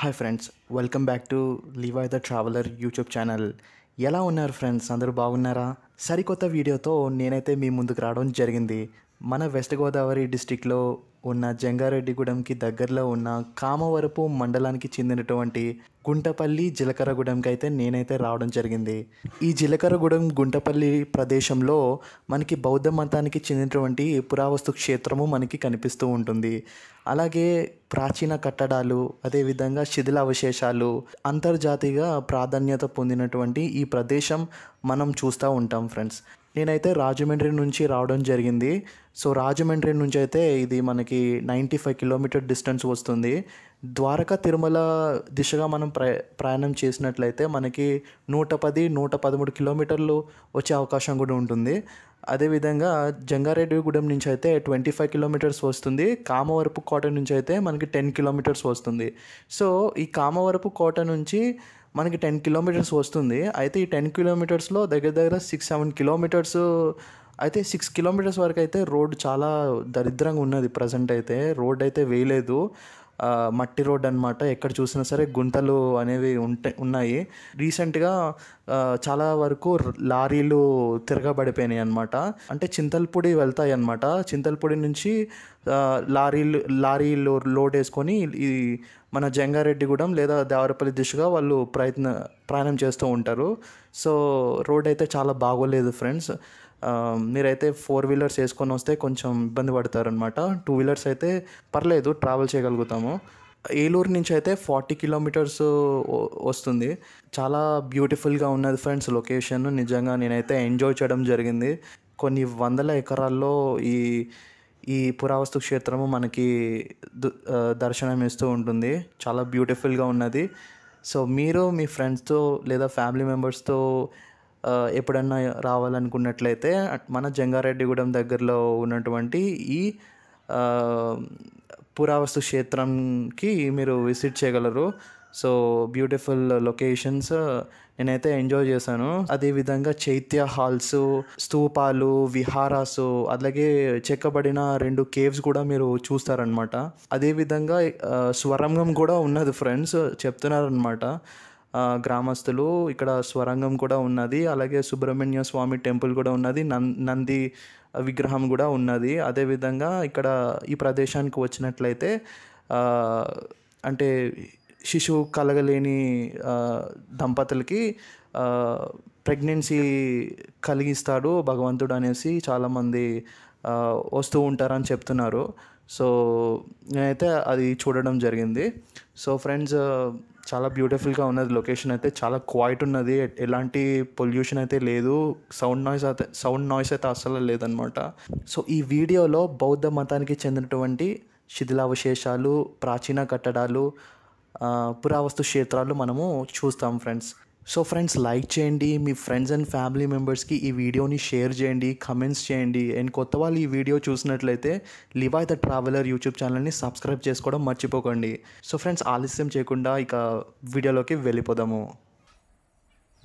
Hi friends, welcome back to Levi the traveller YouTube channel. ఎలా ఉన్నారు friends? అందరూ బాగున్నారా? సరికొత్త వీడియోతో నేనైతే మీ ముందుకు రావడం జరిగింది. మన వెస్ట్ గోదావరి డిస్టిక్లో ఉన్న జంగారెడ్డిగూడెంకి దగ్గరలో ఉన్న కామవరపు మండలానికి చెందినటువంటి గుంటపల్లి జీలకర్రగూడెంకి అయితే నేనైతే రావడం జరిగింది. ఈ జీలకర్రగూడెం గుంటపల్లి ప్రదేశంలో మనకి బౌద్ధ మతానికి చెందినటువంటి పురావస్తు క్షేత్రము మనకి కనిపిస్తూ ఉంటుంది. అలాగే ప్రాచీన కట్టడాలు, అదేవిధంగా శిథిలావశేషాలు, అంతర్జాతీయ ప్రాధాన్యత పొందినటువంటి ఈ ప్రదేశం మనం చూస్తూ ఉంటాం ఫ్రెండ్స్. నేనైతే రాజమండ్రి నుంచి రావడం జరిగింది. సో రాజమండ్రి నుంచి అయితే ఇది మనకి 95 కిలోమీటర్ డిస్టెన్స్ వస్తుంది. ద్వారకా తిరుమల దిశగా మనం ప్రయాణం చేసినట్లయితే మనకి 110-113 కిలోమీటర్లు వచ్చే అవకాశం కూడా ఉంటుంది. అదేవిధంగా జంగారెడ్డిగూడెం నుంచి అయితే 25 కిలోమీటర్స్ వస్తుంది. కామవరపు కోట నుంచి అయితే మనకి 10 కిలోమీటర్స్ వస్తుంది. సో ఈ కామవరపు కోట నుంచి మనకి 10 కిలోమీటర్స్ వస్తుంది. అయితే ఈ 10 కిలోమీటర్స్లో దగ్గర దగ్గర 6-7 కిలోమీటర్స్ అయితే 6 కిలోమీటర్స్ వరకు అయితే రోడ్ చాలా దరిద్రంగా ఉన్నది. ప్రజెంట్ అయితే రోడ్ అయితే వేయలేదు, మట్టి రోడ్ అనమాట. ఎక్కడ చూసినా సరే గుంతలు అనేవి ఉన్నాయి. రీసెంట్గా చాలా వరకు లారీలు తిరగబడిపోయినాయి అనమాట. అంటే చింతలపూడి వెళ్తాయి అన్నమాట. చింతలపూడి నుంచి లారీలు లోడ్ వేసుకొని ఈ మన జంగారెడ్డిగూడెం లేదా దేవరపల్లి దిశగా వాళ్ళు ప్రయాణం చేస్తూ ఉంటారు. సో రోడ్ అయితే చాలా బాగోలేదు ఫ్రెండ్స్. మీరైతే 4 వీలర్స్ వేసుకొని వస్తే కొంచెం ఇబ్బంది పడతారు అనమాట. 2 వీలర్స్ అయితే పర్లేదు, ట్రావెల్ చేయగలుగుతాము. ఏలూరు నుంచి అయితే 40 కిలోమీటర్స్ వస్తుంది. చాలా బ్యూటిఫుల్గా ఉన్నది ఫ్రెండ్స్ లొకేషన్. నిజంగా నేనైతే ఎంజాయ్ చేయడం జరిగింది. కొన్ని వందల ఎకరాల్లో ఈ పురావస్తు క్షేత్రము మనకి దర్శనం ఇస్తూ ఉంటుంది. చాలా బ్యూటిఫుల్గా ఉన్నది. సో మీరు మీ ఫ్రెండ్స్తో లేదా ఫ్యామిలీ మెంబర్స్తో ఎప్పుడన్నా రావాలనుకున్నట్లయితే మన జంగారెడ్డిగూడెం దగ్గరలో ఉన్నటువంటి ఈ పురావస్తు క్షేత్రంకి మీరు విజిట్ చేయగలరు. సో బ్యూటిఫుల్ లొకేషన్స్ నేనైతే ఎంజాయ్ చేశాను. అదేవిధంగా చైత్య హాల్స్, స్తూపాలు, విహారాసు, అలాగే చెక్కబడిన 2 కేవ్స్ కూడా మీరు చూస్తారనమాట. అదేవిధంగా స్వరంగం కూడా ఉన్నది ఫ్రెండ్స్, చెప్తున్నారనమాట గ్రామస్తులు. ఇక్కడ స్వరంగం కూడా ఉన్నది. అలాగే సుబ్రహ్మణ్య స్వామి టెంపుల్ కూడా ఉన్నది. నంది విగ్రహం కూడా ఉన్నది. అదేవిధంగా ఇక్కడ ఈ ప్రదేశానికి వచ్చినట్లయితే అంటే శిశువు కలగలేని దంపతులకి ప్రెగ్నెన్సీ కలిగిస్తాడు భగవంతుడు అనేసి చాలామంది వస్తూ ఉంటారని చెప్తున్నారు. సో నేనైతే అది చూడడం జరిగింది. సో ఫ్రెండ్స్, చాలా బ్యూటిఫుల్గా ఉన్నది లొకేషన్. అయితే చాలా క్వైట్ ఉన్నది. ఎలాంటి పొల్యూషన్ అయితే లేదు. సౌండ్ నాయిస్ అయితే అస్సలు లేదనమాట. సో ఈ వీడియోలో బౌద్ధ మతానికి చెందినటువంటి శిథిలావశేషాలు, ప్రాచీన కట్టడాలు, పురావస్తు క్షేత్రాలు మనము చూస్తాం ఫ్రెండ్స్. సో ఫ్రెండ్స్, లైక్ చేయండి, మీ ఫ్రెండ్స్ అండ్ ఫ్యామిలీ మెంబర్స్కి ఈ వీడియోని షేర్ చేయండి, కమెంట్స్ చేయండి. అండ్ కొత్త వాళ్ళు ఈ వీడియో చూసినట్లయితే లివాయ్ ద ట్రావెలర్ యూట్యూబ్ ఛానల్ని సబ్స్క్రైబ్ చేసుకోవడం మర్చిపోకండి. సో ఫ్రెండ్స్, ఆలస్యం చేయకుండా ఇక వీడియోలోకి వెళ్ళిపోదాము.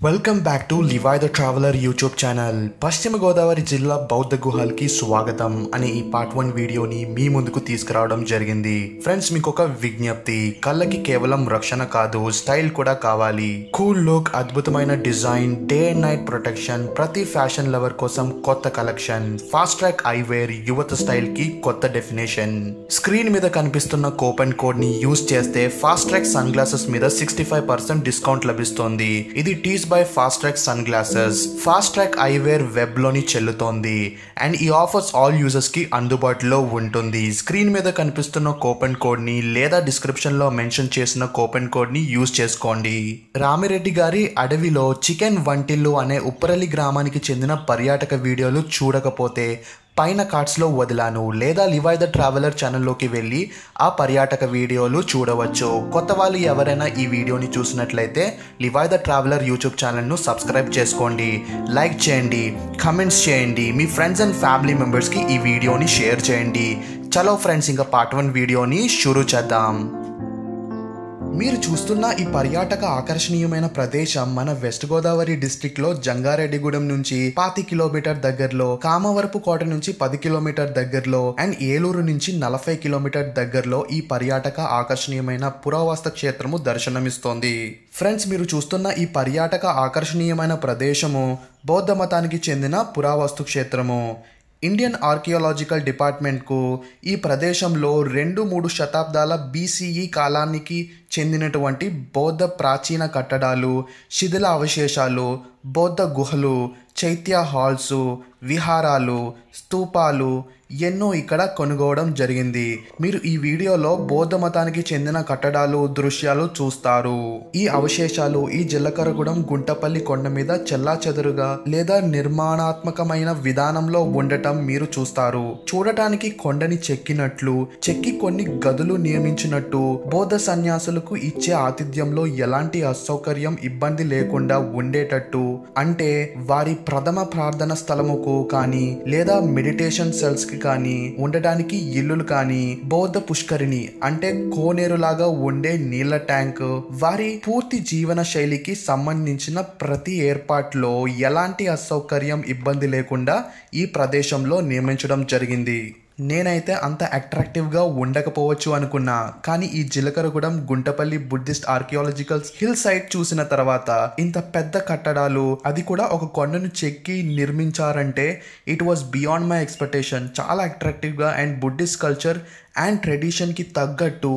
Welcome back to Levi the traveller YouTube channel. Paschima Godavari జిల్లా బౌద్ధ గుహలకి స్వాగతం అనే ఈ పార్ట్ 1 వీడియోని మీ ముందుకు తీసుకురావడం జరిగింది. ఫ్రెండ్స్, మీకు ఒక విజ్ఞప్తి. కళ్ళకి కేవలం రక్షణ కాదు, స్టైల్ కూడా కావాలి. కూల్ లుక్, అద్భుతమైన design, day and night protection, ప్రతి ఫ్యాషన్ లవర్ కోసం కొత్త కలెక్షన్. ఫాస్ట్ ట్రాక్ ఐవేర్ యువత స్టైల్ కి కొత్త డెఫినేషన్. స్క్రీన్ మీద కనిపిస్తున్న కూపన్ కోడ్ ని యూజ్ చేస్తే ఫాస్ట్ ట్రాక్ సన్ గ్లాసెస్ మీద 65% డిస్కౌంట్ లభిస్తోంది. ఇది టీస్ by Fastrack sunglasses. Fastrack eyewear web లోని చెల్లుతోంది అండ్ ఈ ఆఫర్స్ ఆల్ యూజర్స్ కి అందుబాటులో ఉంటుంది. స్క్రీన్ మీద కనిపిస్తున్న కూపన్ కోడ్ ని లేదా డిస్క్రిప్షన్ లో మెన్షన్ చేసిన కూపన్ కోడ్ ని యూజ్ చేసుకోండి. రామిరెడ్డి గారి అడవిలో చికెన్ వంటిల్లు అనే ఉప్పరలి గ్రామానికి చెందిన పర్యాటక వీడియోలు చూడకపోతే పైన కార్డ్స్లో వదిలాను, లేదా లివాయ్ ద ట్రావెలర్ ఛానల్లోకి వెళ్ళి ఆ పర్యాటక వీడియోలు చూడవచ్చు. కొత్త వాళ్ళు ఎవరైనా ఈ వీడియోని చూసినట్లయితే లివాయ్ ద ట్రావెలర్ యూట్యూబ్ ఛానల్ను సబ్స్క్రైబ్ చేసుకోండి, లైక్ చేయండి, కమెంట్స్ చేయండి, మీ ఫ్రెండ్స్ అండ్ ఫ్యామిలీ మెంబర్స్కి ఈ వీడియోని షేర్ చేయండి. చలో ఫ్రెండ్స్, ఇంకా పార్ట్ 1 వీడియోని షురూ చేద్దాం. మీరు చూస్తున్న ఈ పర్యాటక ఆకర్షణీయమైన ప్రదేశం మన వెస్ట్ గోదావరి డిస్ట్రిక్ట్ లో జంగారెడ్డిగూడెం నుంచి 25 కిలోమీటర్ దగ్గరలో, కామవరపు కోట నుంచి 10 కిలోమీటర్ దగ్గరలో అండ్ ఏలూరు నుంచి 40 కిలోమీటర్ దగ్గరలో ఈ పర్యాటక ఆకర్షణీయమైన పురావస్తు క్షేత్రము దర్శనమిస్తోంది. ఫ్రెండ్స్, మీరు చూస్తున్న ఈ పర్యాటక ఆకర్షణీయమైన ప్రదేశము బౌద్ధ మతానికి చెందిన పురావస్తు క్షేత్రము. ఇండియన్ ఆర్కియాలజికల్ డిపార్ట్మెంట్కు ఈ ప్రదేశంలో 2-3 శతాబ్దాల BCE కాలానికి చెందినటువంటి బౌద్ధ ప్రాచీన కట్టడాలు, శిథిల అవశేషాలు, బౌద్ధ గుహలు, చైత్య హాల్స్, విహారాలు, స్తూపాలు ఎన్నో ఇక్కడ కొనుగోవడం జరిగింది. మీరు ఈ వీడియోలో బౌద్ధ మతానికి చెందిన కట్టడాలు, దృశ్యాలు చూస్తారు. ఈ అవశేషాలు ఈ జిల్లకరగూడెం గుంటపల్లి కొండ మీద చెల్లాచెదురుగా లేదా నిర్మాణాత్మకమైన విధానంలో ఉండటం మీరు చూస్తారు. చూడటానికి కొండని చెక్కి కొన్ని గదులు నియమించినట్టు, బౌద్ధ సన్యాసులకు ఇచ్చే ఆతిథ్యంలో ఎలాంటి అసౌకర్యం, ఇబ్బంది లేకుండా ఉండేటట్టు, అంటే వారి ప్రథమ ప్రార్థన స్థలముకు కానీ లేదా మెడిటేషన్ సెల్స్ కి కానీ ఉండడానికి ఇల్లులు కానీ, బౌద్ధ పుష్కరిణి అంటే కోనేరులాగా ఉండే నీళ్ల ట్యాంక్, వారి పూర్తి జీవన శైలికి సంబంధించిన ప్రతి ఏర్పాట్లో ఎలాంటి అసౌకర్యం, ఇబ్బంది లేకుండా ఈ ప్రదేశంలో నిర్మించడం జరిగింది. నేనైతే అంత అట్రాక్టివ్గా ఉండకపోవచ్చు అనుకున్నా, కానీ ఈ Jilakaragudem Guntupalli Buddhist archaeological hill site చూసిన తర్వాత ఇంత పెద్ద కట్టడాలు, అది కూడా ఒక కొండను చెక్కి నిర్మించారంటే it was beyond my expectation. చాలా అట్రాక్టివ్గా అండ్ బుద్ధిస్ట్ కల్చర్ అండ్ ట్రెడిషన్కి తగ్గట్టు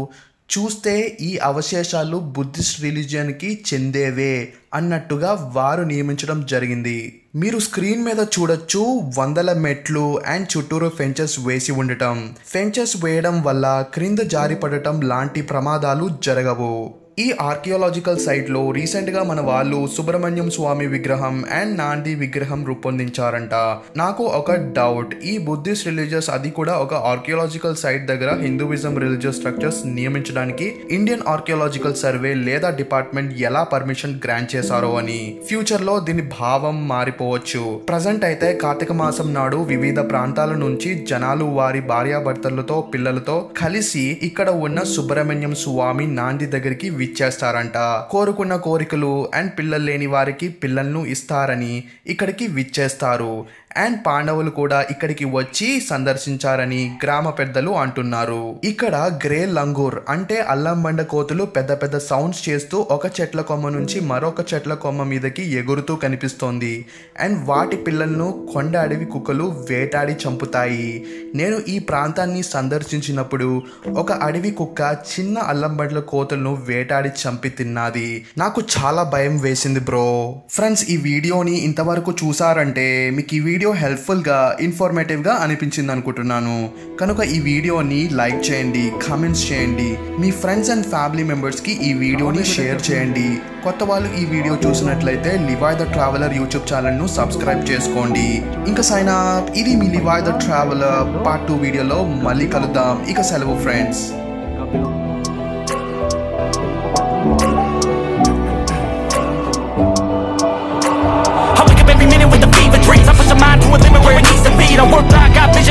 చూస్తే ఈ అవశేషాలు బుద్ధిస్ట్ రిలీజియన్కి చెందేవే అన్నట్టుగా వారు నియమించడం జరిగింది. మీరు స్క్రీన్ మీద చూడొచ్చు, వందల మెట్లు అండ్ చుట్టూరు ఫెంచెస్ వేసి ఉండటం. ఫెంచెస్ వేయడం వల్ల క్రింద జారిపడటం లాంటి ప్రమాదాలు జరగవు. ఈ ఆర్కియాలజికల్ సైట్లో రీసెంట్గా మన వాళ్ళు సుబ్రహ్మణ్యం స్వామి విగ్రహం అండ్ నాంది విగ్రహం రూపొందించారంట. నాకు ఒక డౌట్, ఈ బుద్ధిస్ట్ రిలీజియస్, అది కూడా ఒక ఆర్కియాలజికల్ సైట్ దగ్గర హిందూయిజం రిలీజియస్ స్ట్రక్చర్స్ నియమించడానికి ఇండియన్ ఆర్కియాలజికల్ సర్వే లేదా డిపార్ట్మెంట్ ఎలా పర్మిషన్ గ్రాంట్ చేశారో అని. ఫ్యూచర్ లో దీని భావం మారిపోవచ్చు. ప్రజెంట్ అయితే కార్తీక మాసం నాడు వివిధ ప్రాంతాల నుంచి జనాలు వారి భార్యాభర్తలతో, పిల్లలతో కలిసి ఇక్కడ ఉన్న సుబ్రహ్మణ్యం స్వామి నాంది దగ్గరికి విచ్చేస్తారంట. కోరుకున్న కోరికలు అండ్ పిల్లలు లేని వారికి పిల్లలను ఇస్తారని ఇక్కడికి విచ్చేస్తారు. అండ్ పాండవులు కూడా ఇక్కడికి వచ్చి సందర్శించారని గ్రామ పెద్దలు అంటున్నారు. ఇక్కడ గ్రే లంగూర్ అంటే అల్లం బండ కోతులు పెద్ద పెద్ద సౌండ్స్ చేస్తూ ఒక చెట్ల కొమ్మ నుంచి మరొక చెట్ల కొమ్మ మీదకి ఎగురుతూ కనిపిస్తోంది. అండ్ వాటి పిల్లలను కొండ అడవి కుక్కలు వేటాడి చంపుతాయి. నేను ఈ ప్రాంతాన్ని సందర్శించినప్పుడు ఒక అడవి కుక్క చిన్న అల్లం బండ్ల కోతులను వేటాడి చంపి తిన్నది. నాకు చాలా భయం వేసింది బ్రో. ఫ్రెండ్స్, ఈ వీడియోని ఇంతవరకు చూసారంటే మీకు ఈ వీడియో హెల్ప్ఫుల్గా, ఇన్ఫర్మేటివ్గా అనిపించింది అనుకుంటున్నాను. కనుక ఈ వీడియోని లైక్ చేయండి, కామెంట్స్ చేయండి, మీ ఫ్రెండ్స్ అండ్ ఫ్యామిలీ మెంబర్స్కి ఈ వీడియోని షేర్ చేయండి. కొత్త వాళ్ళు ఈ వీడియో చూసినట్లయితే లివాయ్ ద ట్రావెలర్ యూట్యూబ్ ఛానల్ను సబ్స్క్రైబ్ చేసుకోండి. ఇంకా సైన్ అప్. ఇది మీ లివాయ్ ద ట్రావెలర్ పార్ట్ 2 వీడియోలో మళ్ళీ కలుద్దాం. ఇక సెలవు friends. Every minute with the fever dreams, I push my mind to a limit where it needs to be. I work, I got vision.